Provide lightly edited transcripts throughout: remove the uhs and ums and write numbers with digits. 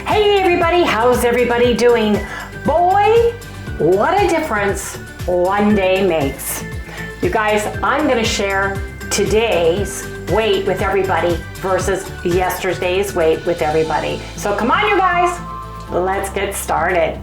Hey everybody, how's everybody doing? Boy, what a difference one day makes. You guys, I'm gonna share today's weight with everybody versus yesterday's weight with everybody. So come on you guys, let's get started.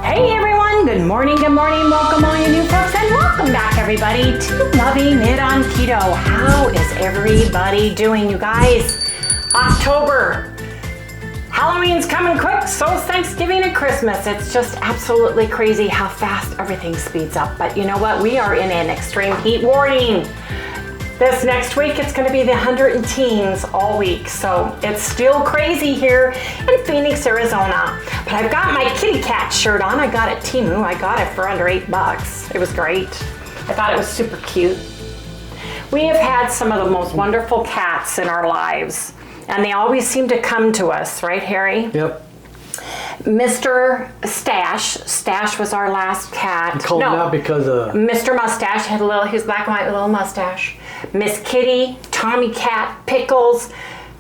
Hey everyone, good morning, welcome all you new folks, and welcome back everybody to Loving It on Keto. How is everybody doing, you guys? October, Halloween's coming quick, so is Thanksgiving and Christmas. It's just absolutely crazy how fast everything speeds up. But you know what, we are in an extreme heat warning. This next week, it's gonna be the 100 and teens all week. So it's still crazy here in Phoenix, Arizona. But I've got my kitty cat shirt on. I got it at Temu. I got it for under $8. It was great. I thought it was super cute. We have had some of the most wonderful cats in our lives, and they always seem to come to us, right, Harry? Yep. Mr. Stash was our last cat. You called him out because Mr. Mustache had he was black and white with a little mustache. Miss Kitty, Tommy Cat, Pickles.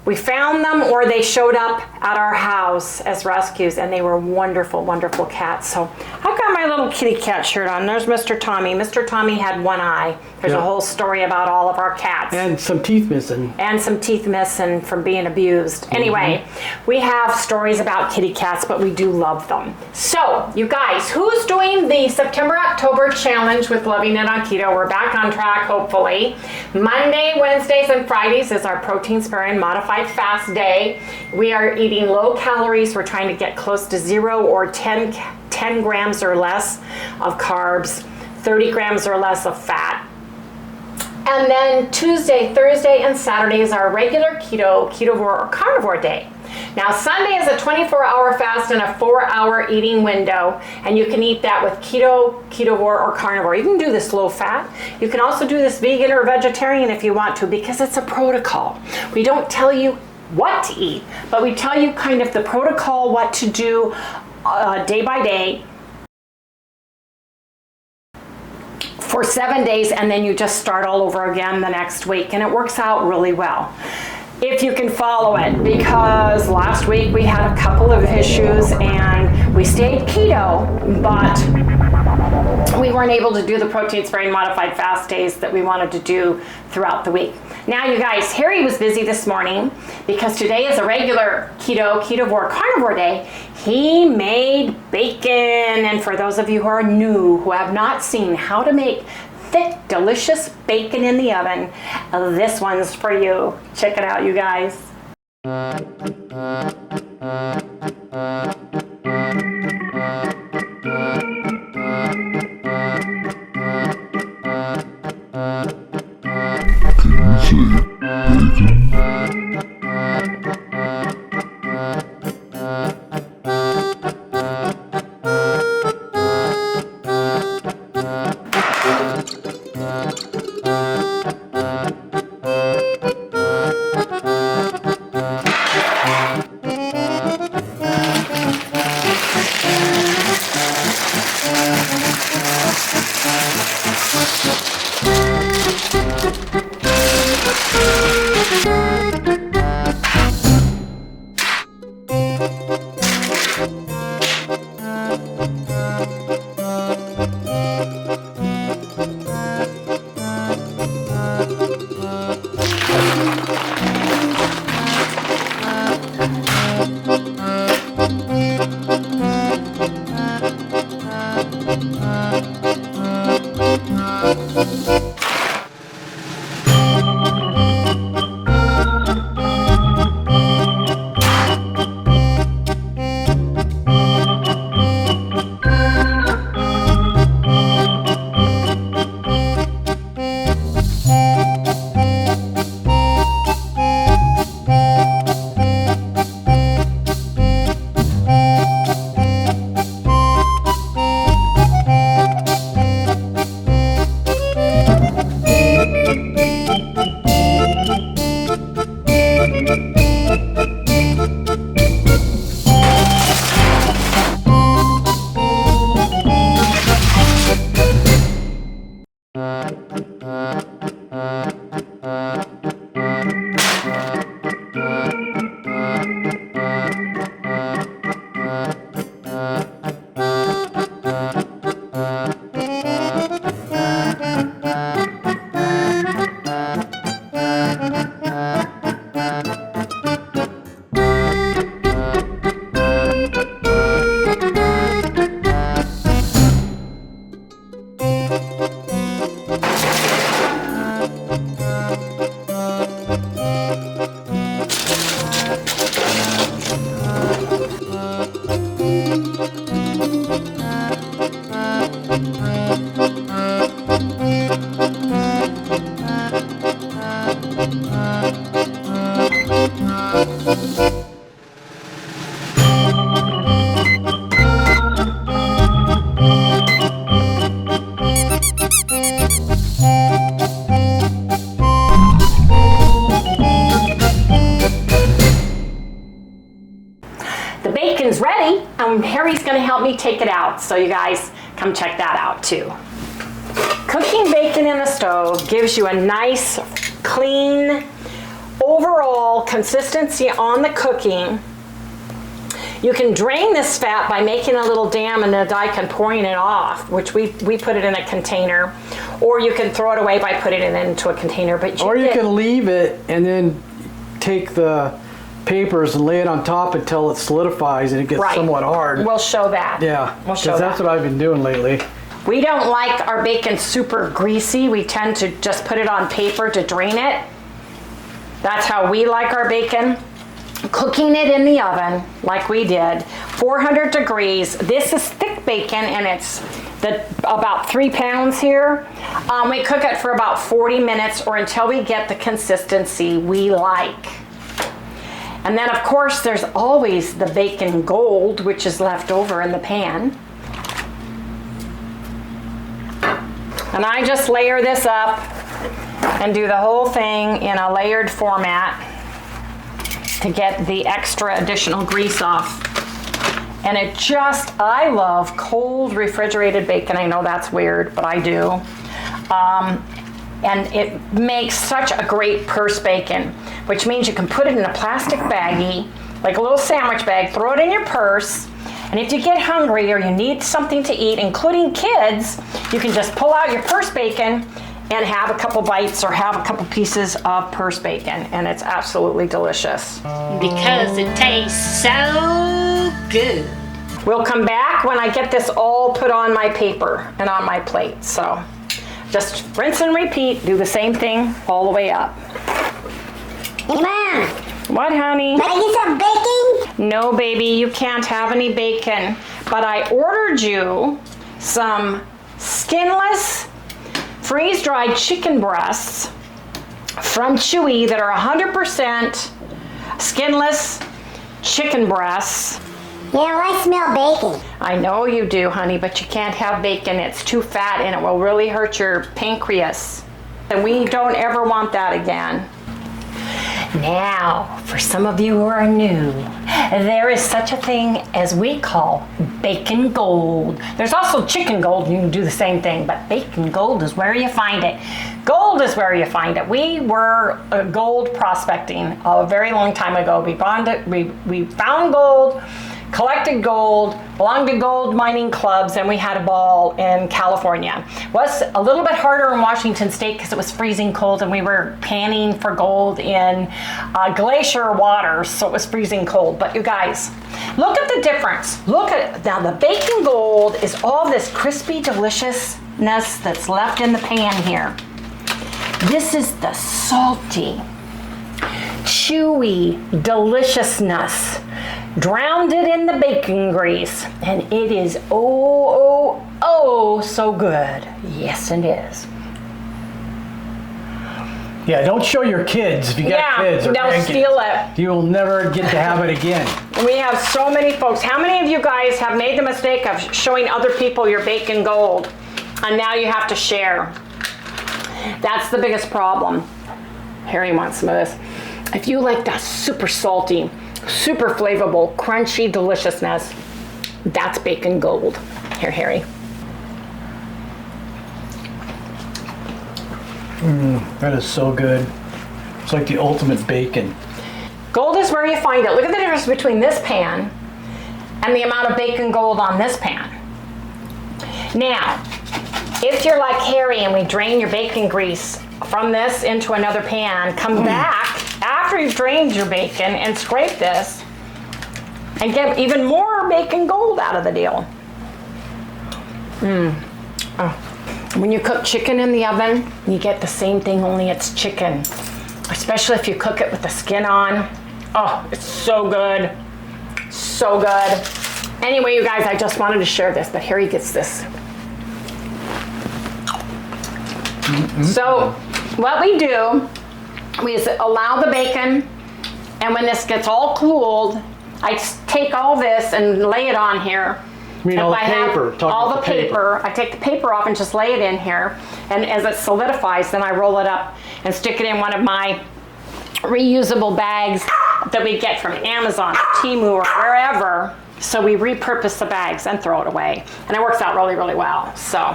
We found them or they showed up at our house as rescues, and they were wonderful, wonderful cats. So I've got my little kitty cat shirt on. There's Mr. Tommy. Mr. Tommy had one eye. There's a whole story about all of our cats. And some teeth missing. And some teeth missing from being abused. Anyway, we have stories about kitty cats, but we do love them. So, you guys, who's doing the September-October challenge with Loving It on Keto? We're back on track, hopefully. Monday, Wednesdays, and Fridays is our protein-sparing modified fast day. We are eating low calories. We're trying to get close to 0 or 10 grams or less of carbs, 30 grams or less of fat. And then Tuesday, Thursday, and Saturday is our regular keto, ketovore, or carnivore day. Now Sunday is a 24-hour fast and a 4-hour eating window, and you can eat that with keto, ketovore, or carnivore. You can do this low fat. You can also do this vegan or vegetarian if you want to, because it's a protocol. We don't tell you what to eat, but we tell you kind of the protocol, what to do day by day, for 7 days, and then you just start all over again the next week, and it works out really well if you can follow it, because last week we had a couple of issues and we stayed keto, but we weren't able to do the protein sparing modified fast days that we wanted to do throughout the week. Now you guys, Harry was busy this morning because today is a regular keto, ketovore, carnivore day. He made bacon, and for those of you who are new, who have not seen how to make thick, delicious bacon in the oven, this one's for you. Check it out, you guys. take it out. So you guys come check that out too. Cooking bacon in the stove gives you a nice, clean, overall consistency on the cooking. You can drain this fat by making a little dam in the dike and pouring it off, which we put it in a container, or you can throw it away by putting it into a container. But you can leave it and then take the papers and lay it on top until it solidifies and it gets somewhat hard. We'll show that. Yeah, we'll show that. That's what I've been doing lately. We don't like our bacon super greasy. We tend to just put it on paper to drain it. That's how we like our bacon. Cooking it in the oven like we did, 400 degrees. This is thick bacon and it's about 3 pounds here. We cook it for about 40 minutes or until we get the consistency we like. And then of course there's always the bacon gold, which is left over in the pan. And I just layer this up and do the whole thing in a layered format to get the extra additional grease off. And I love cold refrigerated bacon. I know that's weird, but I do. And it makes such a great purse bacon, which means you can put it in a plastic baggie, like a little sandwich bag, throw it in your purse, and if you get hungry or you need something to eat, including kids, you can just pull out your purse bacon and have a couple bites or have a couple pieces of purse bacon, and it's absolutely delicious. Because it tastes so good. We'll come back when I get this all put on my paper and on my plate. So just rinse and repeat, do the same thing all the way up. Hey, Mom. What, honey? Can I get some bacon? No, baby, you can't have any bacon. But I ordered you some skinless, freeze-dried chicken breasts from Chewy that are 100% skinless chicken breasts. Yeah, well, I smell bacon. I know you do, honey, but you can't have bacon. It's too fat and it will really hurt your pancreas. And we don't ever want that again. Now, for some of you who are new, there is such a thing as we call bacon gold. There's also chicken gold, you can do the same thing, but bacon gold is where you find it. Gold is where you find it. We were gold prospecting a very long time ago. We found gold, collected gold, belonged to gold mining clubs, and we had a ball in California. It was a little bit harder in Washington State because it was freezing cold and we were panning for gold in glacier waters, so it was freezing cold. But you guys, look at the difference. Look at it. Now the bacon gold is all this crispy deliciousness that's left in the pan here. This is the salty, chewy deliciousness. Drowned it in the bacon grease, and it is oh so good. Yes, it is. Yeah, don't show your kids if you got kids or don't grandkids. steal it. You will never get to have it again. We have so many folks. How many of you guys have made the mistake of showing other people your bacon gold, and now you have to share? That's the biggest problem. Harry wants some of this. If you like that super salty, super flavorful, crunchy deliciousness, that's bacon gold. Here, Harry. That is so good. It's like the ultimate bacon. Gold is where you find it. Look at the difference between this pan and the amount of bacon gold on this pan. Now, if you're like Harry and we drain your bacon grease from this into another pan, come back after you've drained your bacon and scrape this and get even more bacon gold out of the deal. When you cook chicken in the oven, you get the same thing, only it's chicken. Especially if you cook it with the skin on. Oh, it's so good. So good. Anyway, you guys, I just wanted to share this, but Harry gets this. So what we do, we allow the bacon, and when this gets all cooled, I take all this and lay it on here. You mean all the paper? All the paper. I take the paper off and just lay it in here, and as it solidifies, then I roll it up and stick it in one of my reusable bags that we get from Amazon, Temu, or wherever. So we repurpose the bags and throw it away. And it works out really, really well. So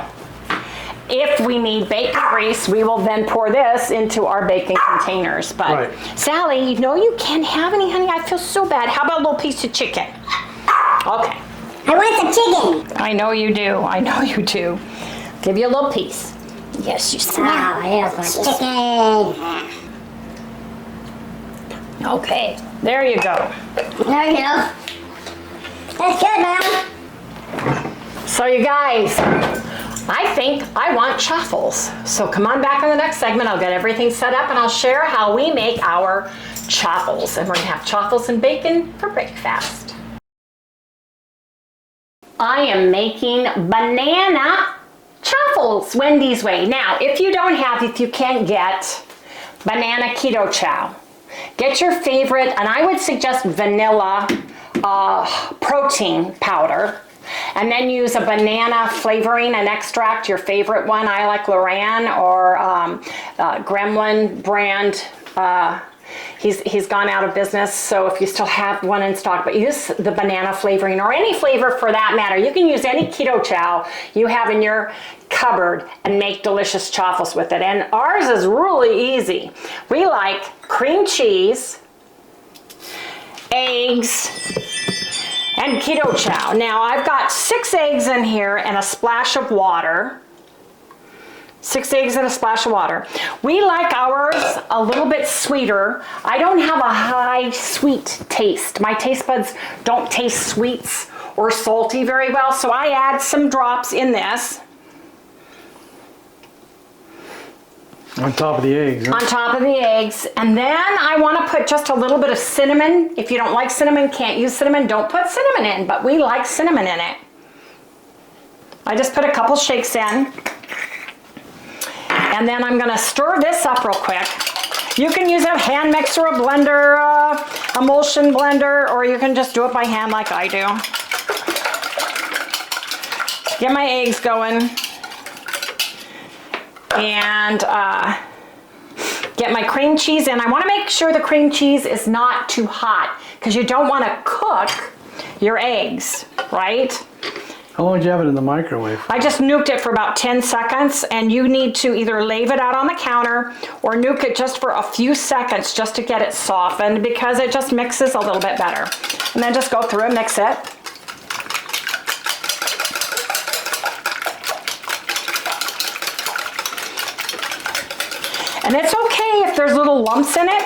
if we need bacon grease, we will then pour this into our bacon containers. But Right. Sally, no, you can't have any, honey. I feel so bad. How about a little piece of chicken? Okay. I want some chicken. I know you do. I know you do. Give you a little piece. Yes, you smell. Oh, here's my chicken. Okay. There you go. There you go. That's good, Mom. So you guys, I think I want chaffles. So come on back in the next segment. I'll get everything set up and I'll share how we make our chaffles. And we're gonna have chaffles and bacon for breakfast. I am making banana chaffles Wendy's way. Now, if you can't get banana keto chow, get your favorite, and I would suggest vanilla protein powder, and then use a banana flavoring and extract, your favorite one. I like Loran or Gremlin brand. He's gone out of business, so if you still have one in stock, but use the banana flavoring or any flavor for that matter. You can use any keto chow you have in your cupboard and make delicious chaffles with it. And ours is really easy. We like cream cheese, eggs, and keto chow. Now I've got 6 eggs in here and a splash of water. 6 eggs and a splash of water. We like ours a little bit sweeter. I don't have a high sweet taste. My taste buds don't taste sweets or salty very well, so I add some drops in this. On top of the eggs, huh? On top of the eggs. And then I want to put just a little bit of cinnamon. If you don't like cinnamon, can't use cinnamon, don't put cinnamon in, but we like cinnamon in it. I just put a couple shakes in. And then I'm going to stir this up real quick. You can use a hand mixer, a blender, emulsion blender, or you can just do it by hand like I do. Get my eggs going. And get my cream cheese in. I want to make sure the cream cheese is not too hot because you don't want to cook your eggs, right? How long did you have it in the microwave? I just nuked it for about 10 seconds, and you need to either leave it out on the counter or nuke it just for a few seconds just to get it softened because it just mixes a little bit better. And then just go through and mix it. And it's okay if there's little lumps in it.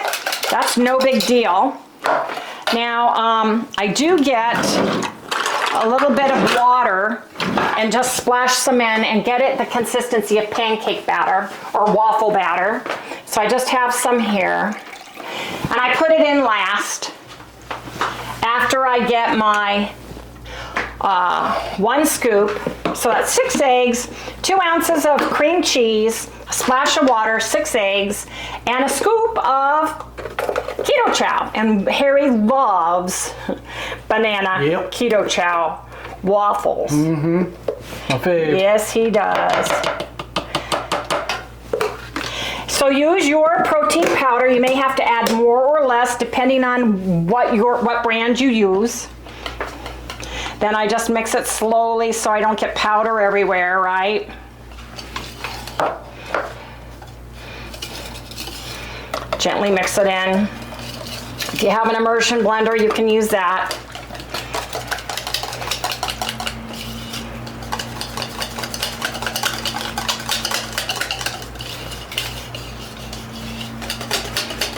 That's no big deal. Now, I do get a little bit of water and just splash some in and get it the consistency of pancake batter or waffle batter. So I just have some here. And I put it in last after I get my 1 scoop. So that's 6 eggs, 2 ounces of cream cheese, a splash of water, 6 eggs, and a scoop of keto chow. And Harry loves banana keto chow waffles. Mm-hmm. My fave. Yes, he does. So use your protein powder. You may have to add more or less depending on what brand you use. Then I just mix it slowly so I don't get powder everywhere, right? Gently mix it in. If you have an immersion blender, you can use that.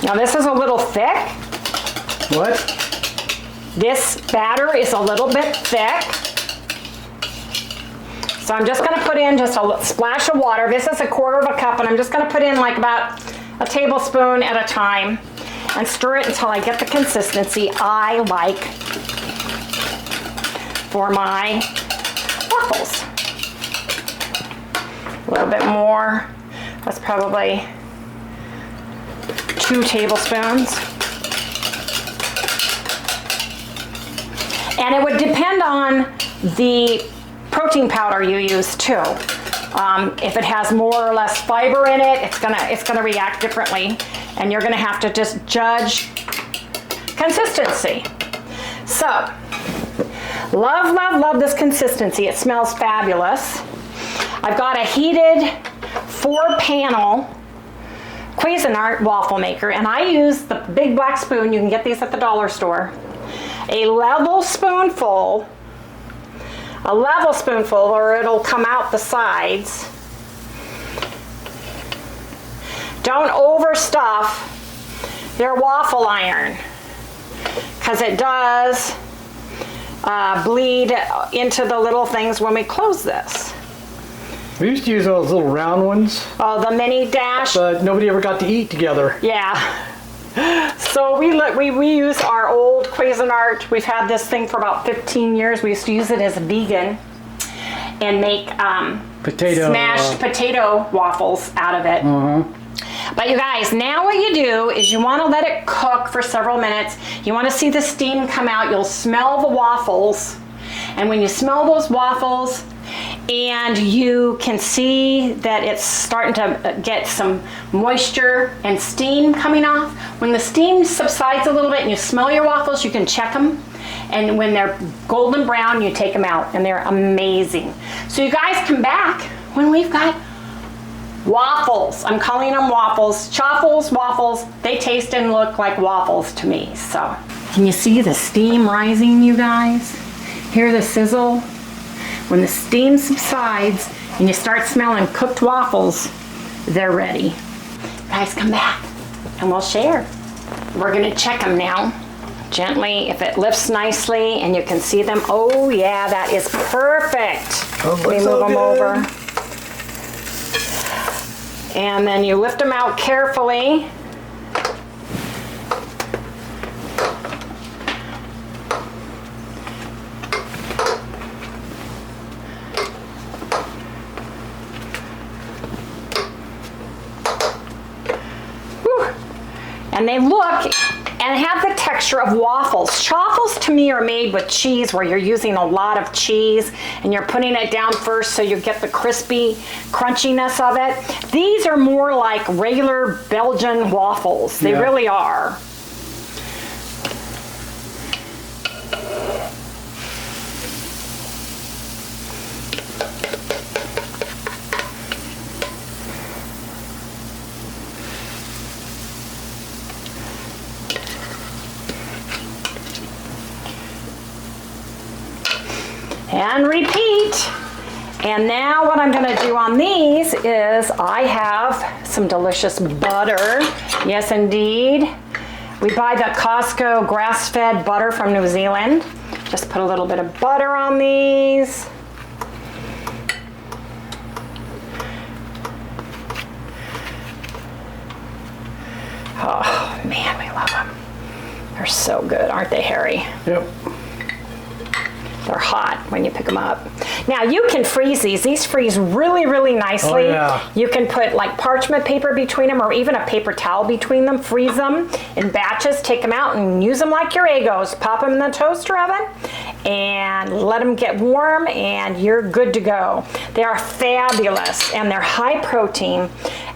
Now this is a little thick. What? This batter is a little bit thick. So I'm just gonna put in just a splash of water. This is a 1/4 cup, and I'm just gonna put in like about a tablespoon at a time and stir it until I get the consistency I like for my waffles. A little bit more. That's probably 2 tablespoons. And it would depend on the protein powder you use too. If it has more or less fiber in it, it's gonna react differently, and you're gonna have to just judge consistency. So Love, love, love this consistency. It smells fabulous. I've got a heated 4-panel Cuisinart waffle maker, and I use the big black spoon. You can get these at the dollar store. A level spoonful, or it'll come out the sides. Don't overstuff your waffle iron, because it does bleed into the little things when we close this. We used to use those little round ones. Oh, the mini dash. But nobody ever got to eat together. Yeah. So we use our old Cuisinart. We've had this thing for about 15 years. We used to use it as a vegan and make smashed potato waffles out of it. But you guys, now what you do is you want to let it cook for several minutes. You want to see the steam come out. You'll smell the waffles. And when you smell those waffles, and you can see that it's starting to get some moisture and steam coming off. When the steam subsides a little bit and you smell your waffles, you can check them. And when they're golden brown, you take them out, and they're amazing. So you guys come back when we've got waffles. I'm calling them waffles. Chaffles, waffles. They taste and look like waffles to me. So can you see the steam rising, you guys? Hear the sizzle? When the steam subsides and you start smelling cooked waffles, they're ready. Guys, come back and we'll share. We're gonna check them now. Gently, if it lifts nicely and you can see them. Oh yeah, that is perfect. Let me move them over. And then you lift them out carefully. And they look and have the texture of waffles. Chaffles to me are made with cheese, where you're using a lot of cheese and you're putting it down first so you get the crispy crunchiness of it. These are more like regular Belgian waffles. They really are. And repeat. And now what I'm going to do on these is I have some delicious butter. Yes, indeed. We buy the Costco grass-fed butter from New Zealand. Just put a little bit of butter on these. Oh man, we love them. They're so good, aren't they, Harry? Yep. They're hot when you pick them up. Now you can freeze these. These freeze really, really nicely. Oh, yeah. You can put like parchment paper between them, or even a paper towel between them. Freeze them in batches. Take them out and use them like your Eggos. Pop them in the toaster oven and let them get warm, and you're good to go. They are fabulous, and they're high protein,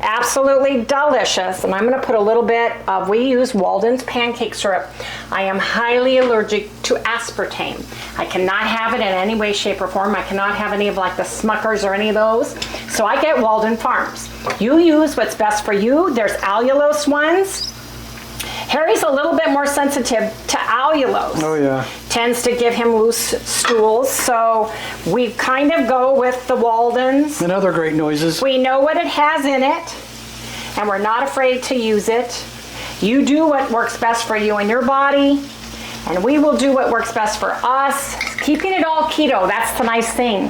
absolutely delicious. And I'm going to put a little bit of, we use Walden's pancake syrup. I am highly allergic to aspartame. I cannot have it in any way, shape, or form. I cannot have any of like the Smuckers or any of those. So I get Walden Farms. You use what's best for you. There's allulose ones. Harry's a little bit more sensitive to allulose. Oh yeah. Tends to give him loose stools. So we kind of go with the Waldens. And other great noises. We know what it has in it, and we're not afraid to use it. You do what works best for you and your body, and we will do what works best for us. Keeping it all keto, that's the nice thing.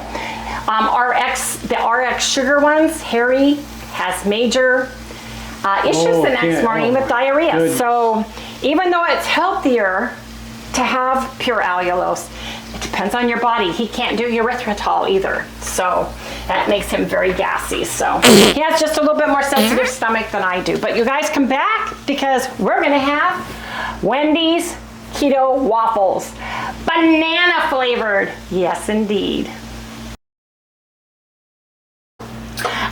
The RX sugar ones, Harry has major issues the next morning with diarrhea. Good. So even though it's healthier to have pure allulose, it depends on your body. He can't do erythritol either. So that makes him very gassy. So he has just a little bit more sensitive stomach than I do. But you guys come back, because we're gonna have Wendy's keto waffles. Banana flavored. Yes, indeed.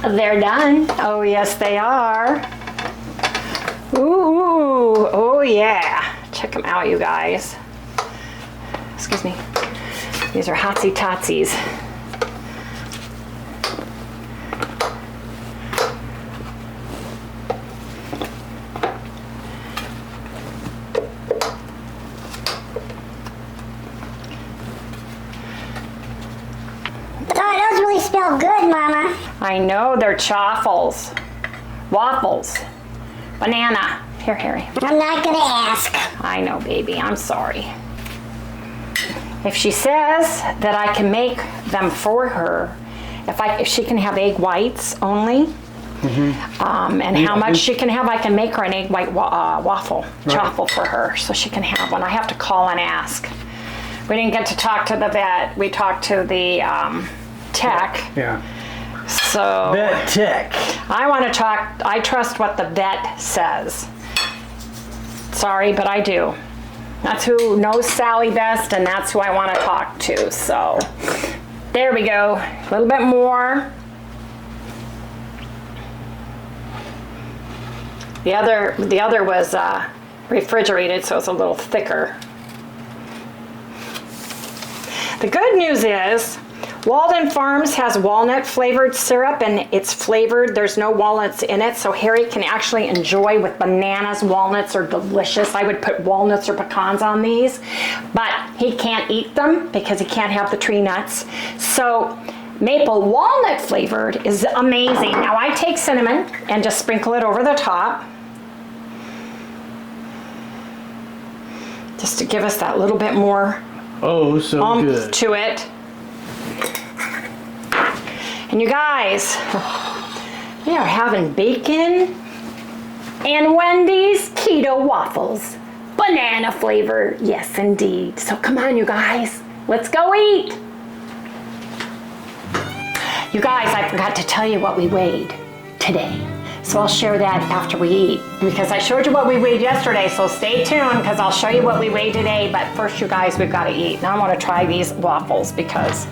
They're done. Oh, yes, they are. Ooh, oh yeah. Check them out, you guys. Excuse me. These are Hotsy Totsies. Oh, those really smell good, Mama. I know, they're chaffles. Waffles. Banana. Here, Harry. I'm not gonna ask. I know, baby. I'm sorry. If she says that I can make them for her, if she can have egg whites only, and how much she can have, I can make her an egg white waffle, chaffle for her, so she can have one. I have to call and ask. We didn't get to talk to the vet. We talked to the tech. Yeah. So Vet tech. I want to talk. I trust what the vet says. Sorry, but I do. That's who knows Sally best, and that's who I want to talk to. So there we go. A little bit more. The other was refrigerated, so it's a little thicker. The good news is Walden Farms has walnut flavored syrup, and it's flavored. There's no walnuts in it, so Harry can actually enjoy with bananas. Walnuts are delicious. I would put walnuts or pecans on these, but he can't eat them because he can't have the tree nuts. So maple walnut flavored is amazing. Now I take cinnamon and just sprinkle it over the top, just to give us that little bit more Oh, so good. to it. And you guys, we are having bacon and Wendy's keto waffles. Banana flavor, yes indeed. So come on, you guys, let's go eat. You guys, I forgot to tell you what we weighed today. So I'll share that after we eat, because I showed you what we weighed yesterday, so stay tuned because I'll show you what we weighed today. But first, you guys, we've got to eat. Now I want to try these waffles because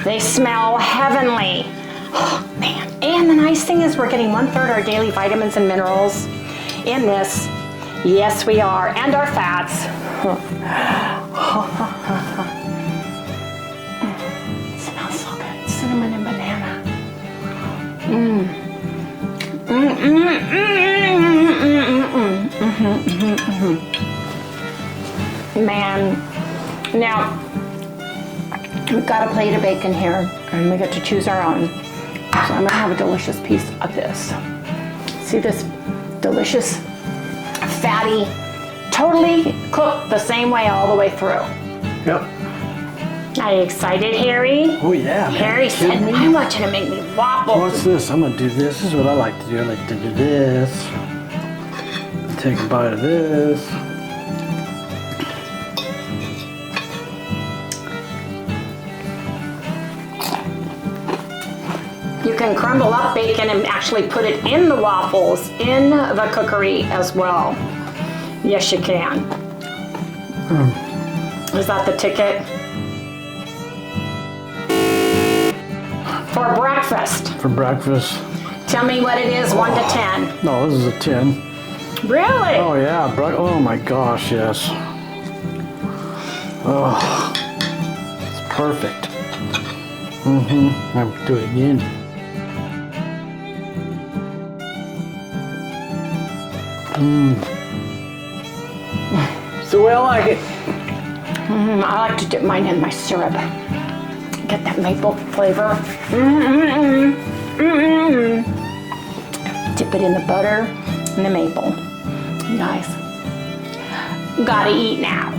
they smell heavenly. Oh, man. And the nice thing is we're getting 1/3 our daily vitamins and minerals in this. Yes, we are. And our fats. It smells so good. Cinnamon and banana. Man. Now, we've got a plate of bacon here, and we get to choose our own. So I'm gonna have a delicious piece of this. See this delicious, fatty, totally cooked the same way all the way through. Yep. Are you excited, Harry? Oh yeah. Man. Harry said, I want you to make me waffles. What's this? I'm gonna do this. This is what I like to do. I like to do this. Take a bite of this. You can crumble up bacon and actually put it in the waffles in the cookery as well. Yes, you can. Is that the ticket? For breakfast. For breakfast. Tell me what it is, 1 to 10. No, this is a 10. Really? Oh yeah. Oh my gosh, yes. Oh, it's perfect. I'm do it again. So I like it. I like to dip mine in my syrup. Get that maple flavor. Dip it in the butter and the maple. You guys, gotta eat now.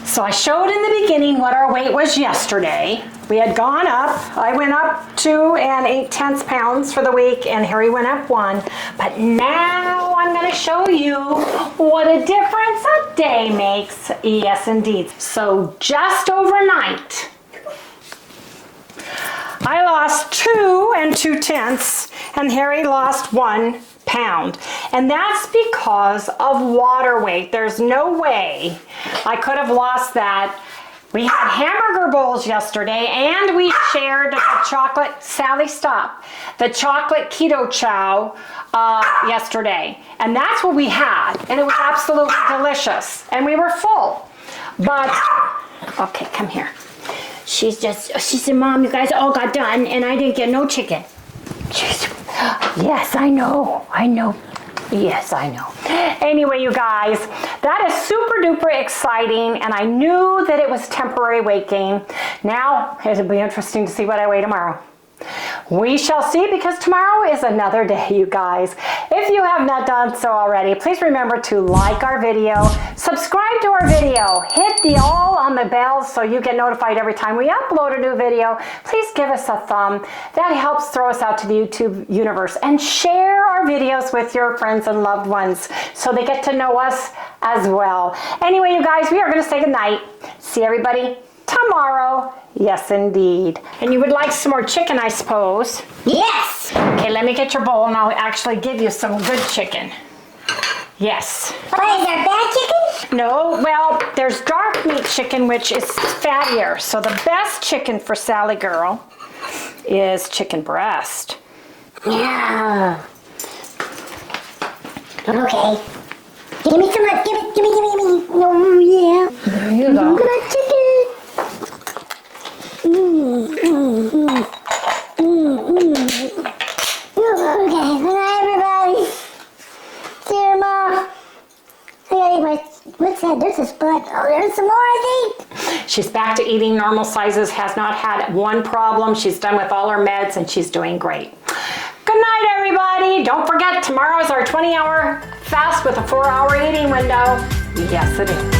So I showed in the beginning what our weight was yesterday. We had gone up. I went up 2 8/10 pounds for the week, and Harry went up 1. But now I'm going to show you what a difference a day makes. Yes, indeed. So just overnight, I lost 2 2/10, and Harry lost 1 pound. And that's because of water weight. There's no way I could have lost that We had hamburger bowls yesterday, and we shared the chocolate, Sally, stop, the chocolate keto chow yesterday. And that's what we had, and it was absolutely delicious, and we were full. But, okay, come here. She said, Mom, you guys all got done, and I didn't get no chicken. Yes, I know. Yes, I know. Anyway, you guys, that is super duper exciting, and I knew that it was temporary weight gain. Now, it'll be interesting to see what I weigh tomorrow. We shall see, because tomorrow is another day, you guys. If you have not done so already, please remember to like our video, subscribe to our video, hit the all on the bell so you get notified every time we upload a new video. Please give us a thumb. That helps throw us out to the YouTube universe. And share our videos with your friends and loved ones so they get to know us as well. Anyway, you guys, we are going to say goodnight. See everybody tomorrow. Yes, indeed. And you would like some more chicken, I suppose? Yes. Okay, let me get your bowl and I'll actually give you some good chicken. Yes. What, is there bad chicken? No, well, there's dark meat chicken, which is fattier. So the best chicken for Sally girl is chicken breast. Yeah. Okay. Give me some, give me. Oh, yeah. There you go. Look at that chicken. Okay, good night, everybody. See you tomorrow. What's that? This is blood. Oh, there's some more, I think. She's back to eating normal sizes, has not had one problem. She's done with all her meds and she's doing great. Good night, everybody. Don't forget, tomorrow is our 20-hour fast with a 4-hour eating window. Yes, it is.